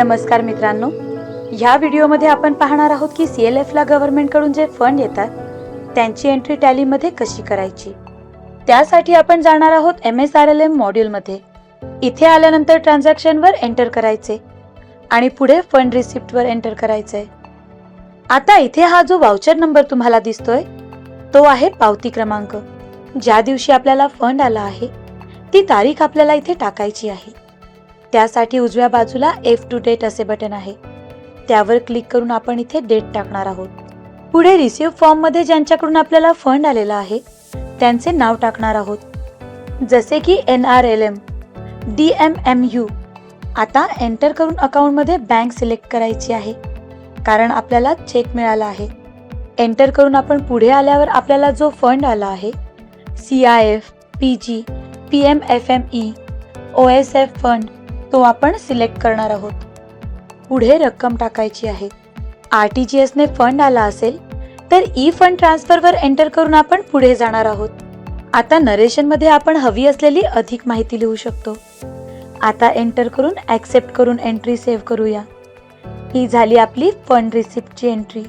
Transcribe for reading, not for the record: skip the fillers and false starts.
नमस्कार मित्रांनो, ह्या व्हिडिओमध्ये आपण पाहणार आहोत की CLF ला गव्हर्नमेंट कडून जे फंड येतात त्यांची एंट्री टॅली मध्ये कशी करायची। त्यासाठी आपण जाणार आहोत MSRLM मॉड्यूल मध्ये। इथे आल्यानंतर ट्रान्झॅक्शन वर एंटर करायचे आणि पुढे फंड रिसिप्ट वर एंटर करायचे। आता इथे हा जो वाउचर नंबर तुम्हाला दिसतोय तो आहे पावती क्रमांक। ज्या दिवशी आपल्याला फंड आला आहे ती तारीख आपल्याला इथे टाकायची आहे। त्यासाठी उजव्या बाजूला F2 डेट असे बटन आहे, त्यावर क्लिक करून आपण इथे डेट टाकणार आहोत। पुढे रिसीव्ह फॉर्म मध्ये ज्यांच्याकडून आपल्याला फंड आलेला आहे त्यांचे नाव टाकणार आहोत, जसे की NRLM, DMMU। आता एंटर करून अकाउंट मध्ये बँक सिलेक्ट करायची आहे, कारण आपल्याला चेक मिळाला आहे। एंटर करून आपण पुढे आल्यावर आपल्याला जो फंड आला आहे CIF, PG, PMFME, OSF fund तो आपण सिलेक्ट करणार आहोत। पुढे रक्कम टाकायची आहे। RTGS ने फंड आला असेल तर ई फंड ट्रान्सफर वर एंटर करून आपण पुढे जाणार आहोत। आता नरेशन मध्ये आपण हवी असलेली अधिक माहिती लिहू शकतो। आता एंटर करून ऍक्सेप्ट करून एंट्री सेव्ह करूया। ही झाली आपली फंड रिसिप्टची एंट्री।